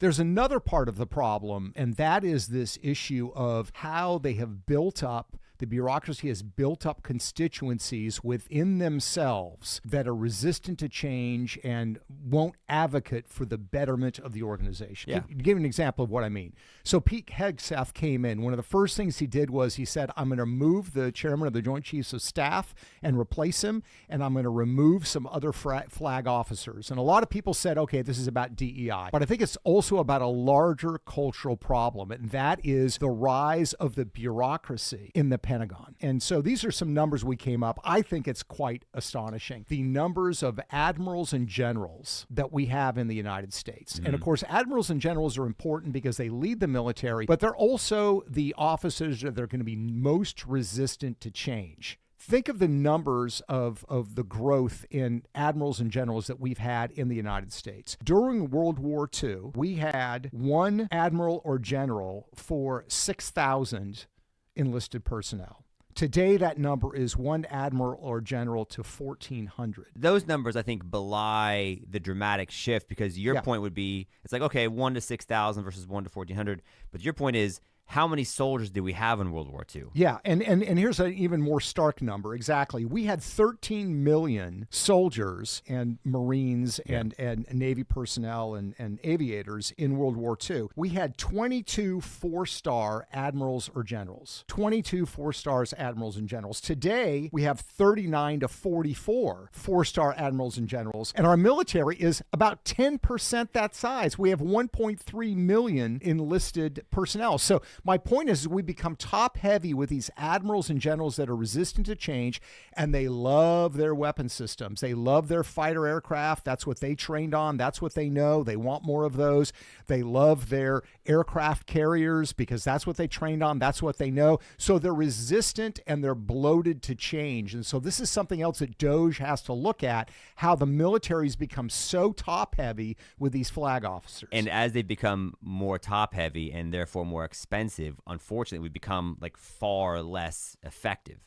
There's another part of the problem, and that is this issue of how they have built up, the bureaucracy has built up constituencies within themselves that are resistant to change and won't advocate for the betterment of the organization. Yeah. Give an example of what I mean. So Pete Hegseth came in. One of the first things he did was he said, I'm going to remove the chairman of the Joint Chiefs of Staff and replace him, and I'm going to remove some other flag officers. And a lot of people said, okay, this is about DEI. But I think it's also about a larger cultural problem, and that is the rise of the bureaucracy in the Pentagon. And so these are some numbers we came up. I think it's quite astonishing. The numbers of admirals and generals that we have in the United States. Mm-hmm. And of course, admirals and generals are important because they lead the military, but they're also the officers that are going to be most resistant to change. Think of the numbers of the growth in admirals and generals that we've had in the United States. During World War II, we had one admiral or general for 6,000 enlisted personnel. Today, that number is one admiral or general to 1,400. Those numbers, I think, belie the dramatic shift, because your point would be, it's like, okay, 1 to 6,000 versus 1 to 1,400. But your point is, how many soldiers did we have in World War II? Yeah, and here's an even more stark number. Exactly. We had 13 million soldiers and Marines and Navy personnel and aviators in World War II. We had 22 four-star admirals or generals. 22 four-stars admirals and generals. Today, we have 39 to 44 four-star admirals and generals. And our military is about 10% that size. We have 1.3 million enlisted personnel. So my point is we become top heavy with these admirals and generals that are resistant to change, and they love their weapon systems. They love their fighter aircraft. That's what they trained on. That's what they know. They want more of those. They love their aircraft carriers because that's what they trained on. That's what they know. So they're resistant and they're bloated to change. And so this is something else that DOJ has to look at, how the military's become so top heavy with these flag officers. And as they become more top heavy and therefore more expensive, unfortunately, we become like far less effective.